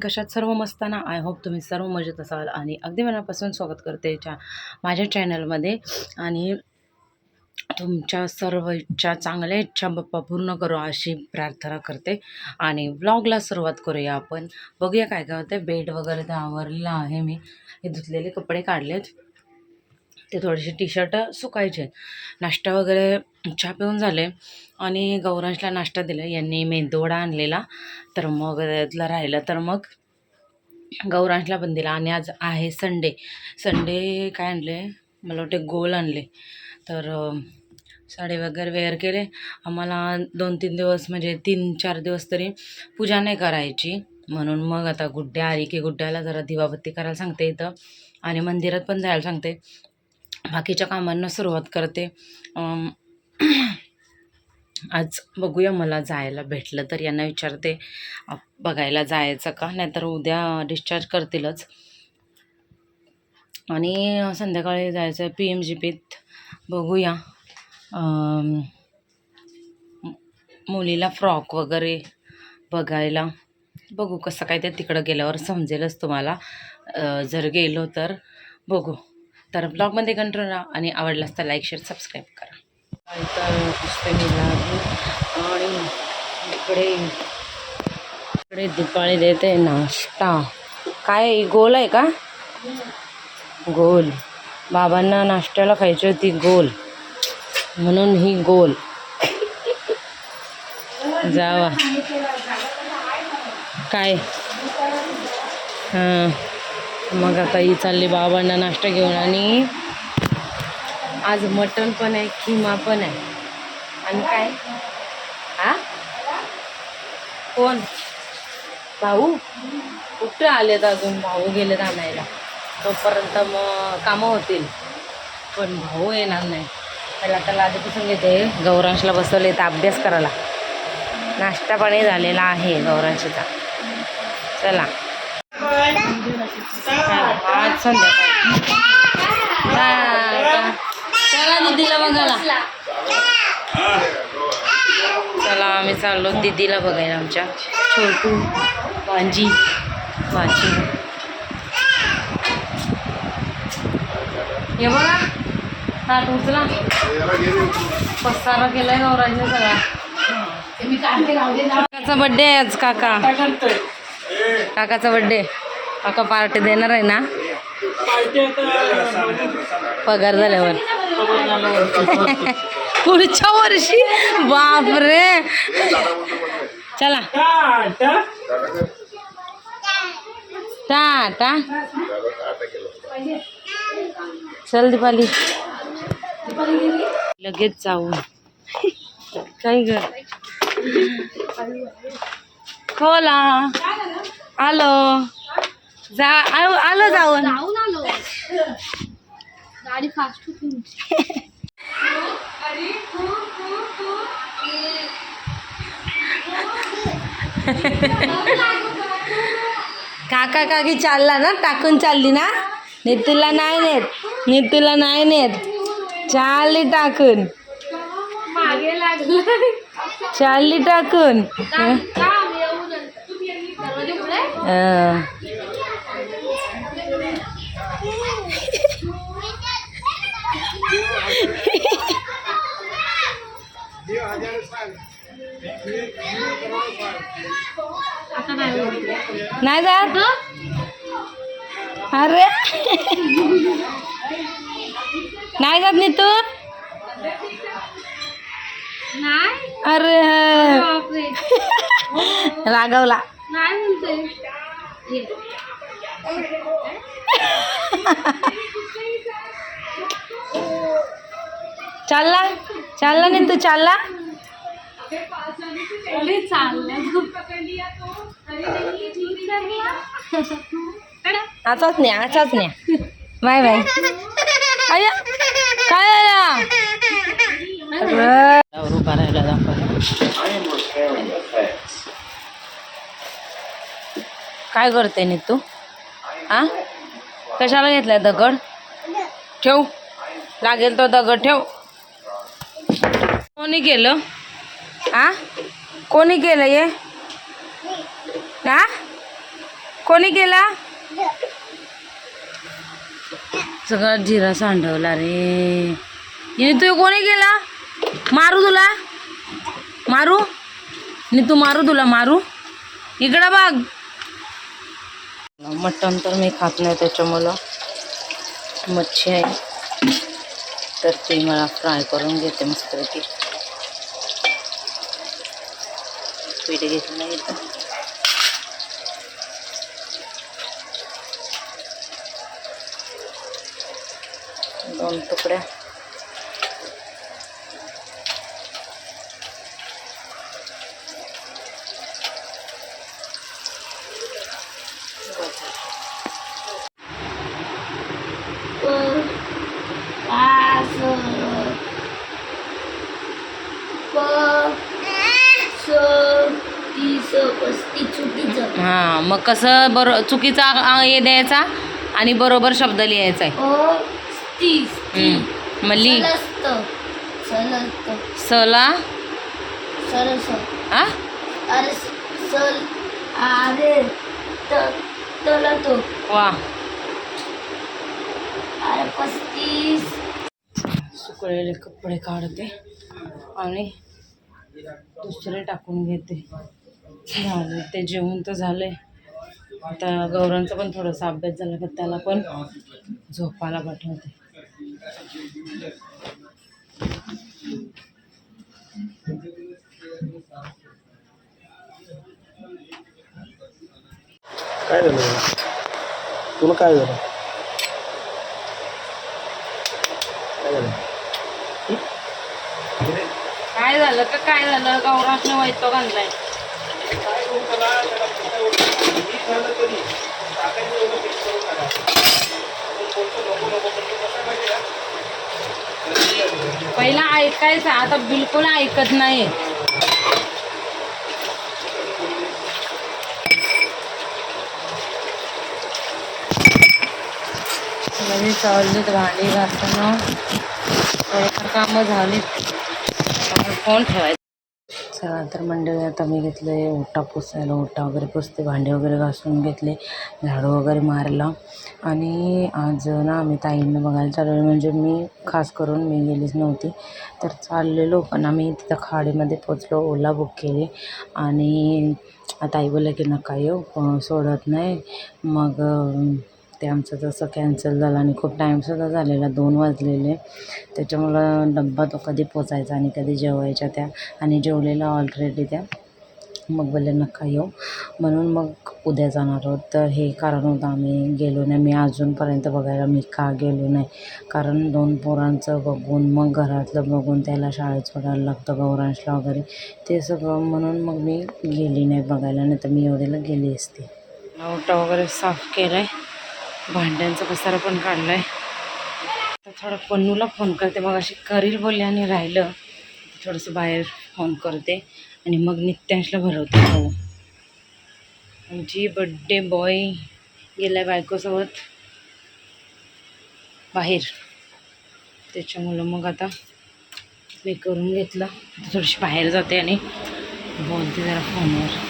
कशात सर्व मस्त ना. आय होप तुम्ही सर्व मजेत असाल आणि अगदी मनापासून स्वागत करते माझ्या चॅनलमध्ये. आणि तुमच्या सर्व इच्छा, चांगल्या इच्छा बाप्पा पूर्ण करो अशी प्रार्थना करते. आणि व्लॉगला सुरुवात करूया आपण. बघूया काय काय होतं. बेड वगैरे तर आवरलेला आहे. मी हे धुतलेले कपडे काढलेत, ते थोडेसे टी शर्ट सुकायचे. नाश्ता वगैरे चहा पिऊन झाले आणि गौरांशला नाश्ता दिला. यांनी मेदूवडा आणलेला, तर मग त्यातला राहिलं तर मग गौरांशला पण दिला. आणि आज आहे संडे. काय आणले, मला वाटते गोल आणले. तर साडी वगैरे वेअर केले. आम्हाला 2-3 दिवस म्हणजे 3-4 दिवस तरी पूजा नाही करायची, म्हणून मग आता गुड्ड्या आली की गुड्ड्याला जरा दिवाबत्ती करायला सांगते इथं, आणि मंदिरात पण जायला सांगते. बाकीच्या कामांना सुरुवात करते. आज बघूया, मला जायला भेटलं तर यांना विचारते बघायला जायचं का, नाहीतर उद्या डिस्चार्ज करतीलच. आणि संध्याकाळी जायचं आहे PMGPत. बघूया, मुलीला फ्रॉक वगैरे बघायला. बघू कसं काय ते तिकडं गेल्यावर समजेलच तुम्हाला. जर गेलो तर बघू. तर ब्लॉगमध्ये कंटिन्यू राहा आणि आवडलास तर लाईक, शेअर, सबस्क्राईब करा. तर पुष्पे आणि इकडे दीपाळी देते नाश्ता. काय गोल आहे का? गोल. बाबांना नाश्त्याला खायची होती गोल, म्हणून ही गोल. जावा काय. हां, मग आता ही चालली बाबांना नाश्ता घेऊन. आणि आज मटण पण आहे, खिमा पण आहे. आणि काय कोण भाऊ कुठे आलेत अजून? भाऊ गेलेत आणायला, तोपर्यंत मग कामं होतील. पण भाऊ येणार नाही. त्याला आधीपासून घेते. गौरांशला बसवले तर अभ्यास करायला. नाश्ता पाणी झालेला आहे गौरांशीचा. चला आज संध्याकाळी चला दीदीला बघायला. चला आम्ही चाललो दीदीला बघायला, आमच्या छोटू भाजी. हे बघा ताट उचला, पसारा केलाय गौरांनी सगळा. काकाचा बड्डे आहे आज. काकाचा बड्डे. काका पार्टी देणार आहे ना पगार झाल्यावर? पुढच्या वर्षी. बापरे. चला टाटा. चल दीपाली लगेच जाऊ. काय ग खोला आलो जाऊन गाडी फास्ट होती. काका काकी चालला ना, टाकून चालली ना. नीतूला नाही नेत. चालली टाकून, चालली टाकून. नाही जात. अरे नाही जात नीतू. अरे रागवला. चालला नीतू चालला. आचाच नाही. Bye bye. अय्या काय उभा राहिला काय करते नीतू? कशाला घेतलाय दगड? ठेव, लागेल तो दगड ठेव. कोणी केलं? कोणी केलं ये? कोणी केला? सगळा जिरा सांडवला रे. तू कोणी केला? मारू तुला, मारू तू, मारू तुला, मारू. इकडं बघ. मटण तर मी खात नाही, त्याच्यामुळं मच्छी आहे तर ते मला फ्राय करून घेते मस्तपैकी. पीठ घेतलं नाही इथं. दोन तुकड्या. हा, मग कसं बरोबर चुकीचा हे द्यायचा आणि बरोबर शब्द लिहायचा आहे. मल्ली सला वा. सुकलेले कपडे काढते आणि दुसरे टाकून घेते. झाले ते जेवण तर झालंय. आता गौरांचा पण थोडासा अभ्यास झाला का त्याला पण झोपायला पाठवते. काय झालं तुला? काय झालं? काय झालं का? काय झालं? गौरांना वैताग आणलाय. पहिला ऐकायचं, आता बिलकुल ऐकत नाही. म्हणजे चाललीत भांडी घासताना कामं झाली. फोन ठेवायचा. चला तर मंडळी, आता मी घेतले ओटा पुसायला. ओटा वगैरे पुसते, भांडे वगैरे घासून घेतले, झाडू वगैरे मारला. आणि आज ना आम्ही ताईंना बघायला चालवलं. म्हणजे मी खास करून मी गेलीच नव्हती तर चाललेलो, पण आम्ही तिथं खाडीमध्ये पोचलो. ओला बुक केली आणि ताई बोलले की नका येऊ, सोडत नाही. मग ते आमचं तसं कॅन्सल झालं आणि खूप टाईमसुद्धा झालेला, 2 वाजलेले. त्याच्यामुळं डब्बा तो कधी पोचायचा आणि कधी जेवायच्या त्या, आणि जेवलेला ऑलरेडी त्या. मग बोलले नका येऊ, म्हणून मग उद्या जाणार आहोत. तर हे कारण होतं आम्ही गेलो नाही. मी अजूनपर्यंत बघायला मी का गेलो नाही, कारण 2 पोरांचं बघून, मग घरातलं बघून, त्याला शाळेत सोडायला लागतं गौरांशला वगैरे, ते सगळं म्हणून मग मी गेली नाही बघायला, नाही तर मी एवढ्याला गेली असते. ओटा वगैरे साफ केला आहे, भांड्यांचा पसारा पण काढला आहे. तर थोडं पन्नूला फोन करते, मग अशी करील बोलले आणि राहिलं. थोडंसं बाहेर फोन करते आणि मग नित्यांशला भरवते. भाऊ आमची बड्डे बॉय गेला बायकोसोबत बाहेर, त्याच्यामुळं मग आता मी करून घेतलं. थोडीशी बाहेर जाते आणि बोलते जरा फोनवर.